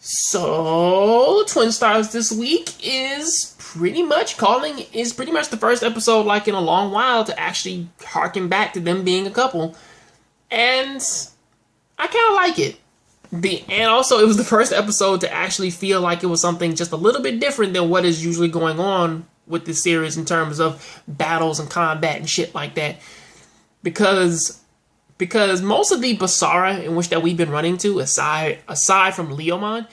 So, Twin Stars this week is pretty much the first episode like in a long while to actually harken back to them being a couple. And I kind of like it. And also, it was the first episode to actually feel like it was something just a little bit different than what is usually going on with this series in terms of battles and combat and shit like that. Because most of the Basara in which that we've been running to, aside from Leomon,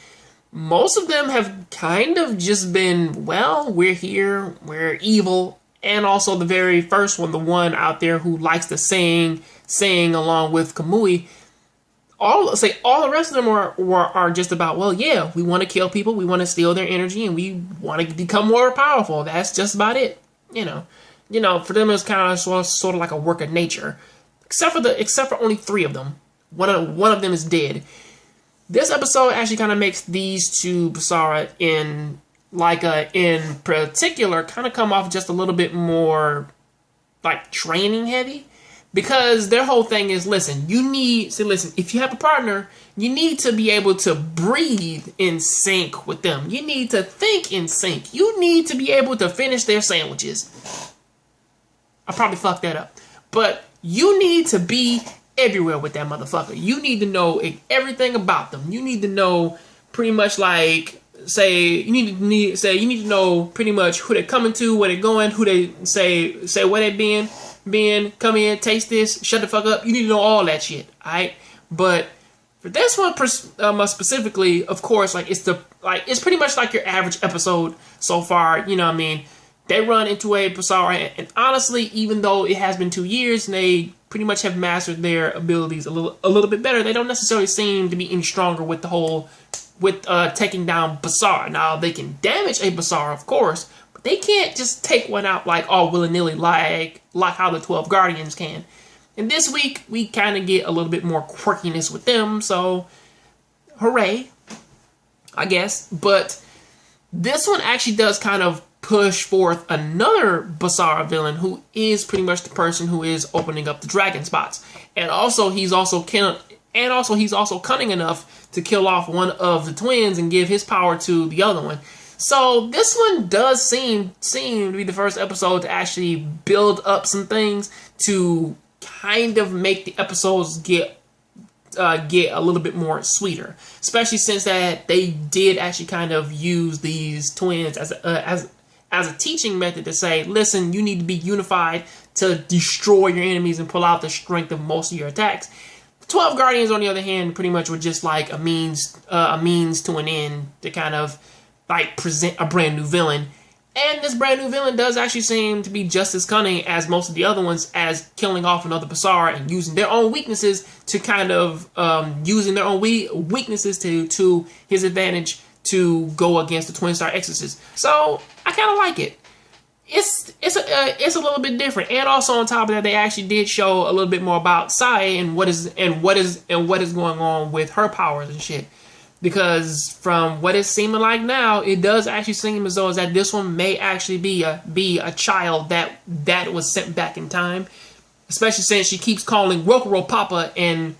most of them have kind of just been, well, we're here, we're evil, and also the very first one, the one out there who likes to sing along with Kamui. All the rest of them are just about, well, yeah, we want to kill people, we want to steal their energy, and we want to become more powerful. That's just about it. You know, for them it's kind of sort of like a work of nature. Except for only 3 of them. One of them is dead. This episode actually kind of makes these two Basara in particular kind of come off just a little bit more like training heavy, because their whole thing is, listen, if you have a partner, you need to be able to breathe in sync with them. You need to think in sync. You need to be able to finish their sandwiches. I probably fucked that up, but you need to be everywhere with that motherfucker. You need to know everything about them. You need to know pretty much you need to know pretty much who they're coming to, where they're going, who they say where they been, come in, taste this, shut the fuck up. You need to know all that shit, alright? But for this one specifically, of course, it's pretty much like your average episode so far, you know what I mean? They run into a Basara, and honestly, even though it has been 2 years and they pretty much have mastered their abilities a little bit better, they don't necessarily seem to be any stronger with taking down Basara. Now, they can damage a Basara, of course, but they can't just take one out like all willy-nilly like how the 12 Guardians can. And this week, we kind of get a little bit more quirkiness with them, so hooray, I guess. But this one actually does kind of push forth another Basara villain who is pretty much the person who is opening up the dragon spots. And also he's also cunning enough to kill off one of the twins and give his power to the other one. So this one does seem to be the first episode to actually build up some things to kind of make the episodes get a little bit more sweeter, especially since that they did actually kind of use these twins as a teaching method to say, listen, you need to be unified to destroy your enemies and pull out the strength of most of your attacks. The 12 Guardians, on the other hand, pretty much were just like a means to an end to kind of like present a brand new villain. And this brand new villain does actually seem to be just as cunning as most of the other ones, as killing off another Basara and using their own weaknesses to kind of weaknesses to his advantage to go against the Twin Star Exorcists. So I kind of like it. It's a little bit different, and also on top of that, they actually did show a little bit more about Sousei and what is going on with her powers and shit. Because from what it's seeming like now, it does actually seem as though that this one may actually be a child that was sent back in time. Especially since she keeps calling Rokuro Papa, and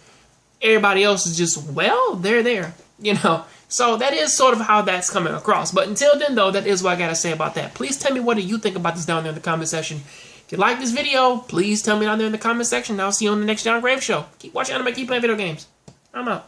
everybody else is just, well, they're there, you know. So that is sort of how that's coming across. But until then, though, that is what I gotta say about that. Please tell me what do you think about this down there in the comment section. If you like this video, please tell me down there in the comment section. And I'll see you on the next Jongravesshow. Keep watching anime, keep playing video games. I'm out.